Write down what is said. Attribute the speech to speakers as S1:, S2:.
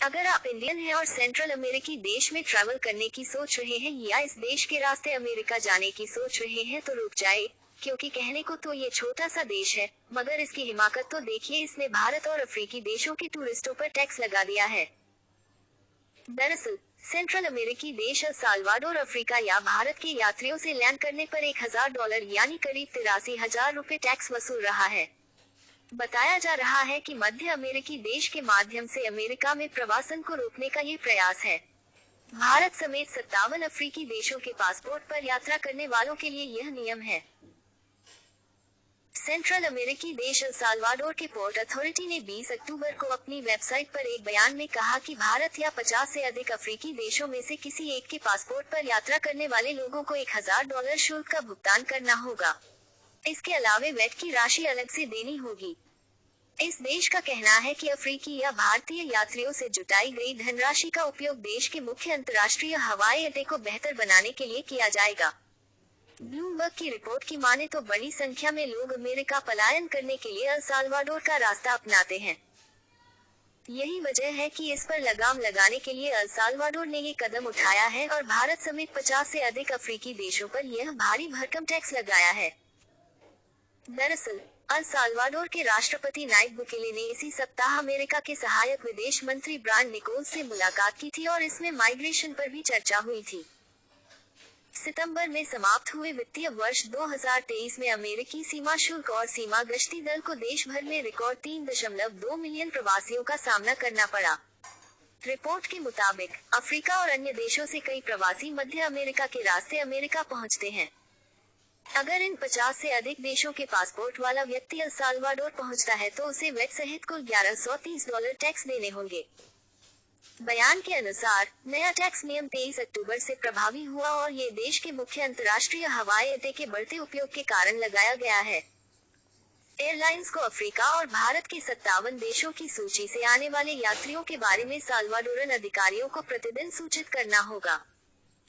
S1: अगर आप इंडियन हैं और सेंट्रल अमेरिकी देश में ट्रैवल करने की सोच रहे हैं या इस देश के रास्ते अमेरिका जाने की सोच रहे हैं तो रुक जाए, क्योंकि कहने को तो ये छोटा सा देश है, मगर इसकी हिमाकत तो देखिए। इसने भारत और अफ्रीकी देशों के टूरिस्टों पर टैक्स लगा दिया है। दरअसल सेंट्रल अमेरिकी देश अल साल्वाडोर अफ्रीका या भारत के यात्रियों से लैंड करने पर $1,000 यानी करीब 83,000 रुपए टैक्स वसूल रहा है। बताया जा रहा है कि मध्य अमेरिकी देश के माध्यम से अमेरिका में प्रवासन को रोकने का ये प्रयास है। भारत समेत 57 अफ्रीकी देशों के पासपोर्ट पर यात्रा करने वालों के लिए यह नियम है। सेंट्रल अमेरिकी देश अल साल्वाडोर के पोर्ट अथॉरिटी ने 20 अक्टूबर को अपनी वेबसाइट पर एक बयान में कहा कि भारत या 50 से अधिक अफ्रीकी देशों में से किसी एक के पासपोर्ट पर यात्रा करने वाले लोगों को $1,000 शुल्क का भुगतान करना होगा। इसके अलावे वैट की राशि अलग से देनी होगी। इस देश का कहना है कि अफ्रीकी या भारतीय यात्रियों से जुटाई गई धनराशि का उपयोग देश के मुख्य अंतर्राष्ट्रीय हवाई अड्डे को बेहतर बनाने के लिए किया जाएगा। ब्लूमबर्ग की रिपोर्ट की माने तो बड़ी संख्या में लोग अमेरिका पलायन करने के लिए अल साल्वाडोर का रास्ता अपनाते हैं। यही वजह है कि इस पर लगाम लगाने के लिए अल साल्वाडोर ने ये कदम उठाया है और भारत समेत 50 से अधिक अफ्रीकी देशों पर यह भारी भरकम टैक्स लगाया है। दरअसल अल साल्वाडोर के राष्ट्रपति नायब बुकेले ने इसी सप्ताह अमेरिका के सहायक विदेश मंत्री ब्रांड निकोल्स से मुलाकात की थी और इसमें माइग्रेशन पर भी चर्चा हुई थी। सितंबर में समाप्त हुए वित्तीय वर्ष 2023 में अमेरिकी सीमा शुल्क और सीमा गश्ती दल को देश भर में रिकॉर्ड 3.2 मिलियन प्रवासियों का सामना करना पड़ा। रिपोर्ट के मुताबिक अफ्रीका और अन्य देशों से कई प्रवासी मध्य अमेरिका के रास्ते अमेरिका पहुंचते हैं। अगर इन 50 से अधिक देशों के पासपोर्ट वाला व्यक्ति अल साल्वाडोर पहुंचता है तो उसे वैट सहित कुल $1,130 टैक्स देने होंगे। बयान के अनुसार नया टैक्स नियम 23 अक्टूबर से प्रभावी हुआ और ये देश के मुख्य अंतर्राष्ट्रीय हवाई अड्डे के बढ़ते उपयोग के कारण लगाया गया है। एयरलाइंस को अफ्रीका और भारत के 57 देशों की सूची से आने वाले यात्रियों के बारे में साल्वाडोरन अधिकारियों को प्रतिदिन सूचित करना होगा।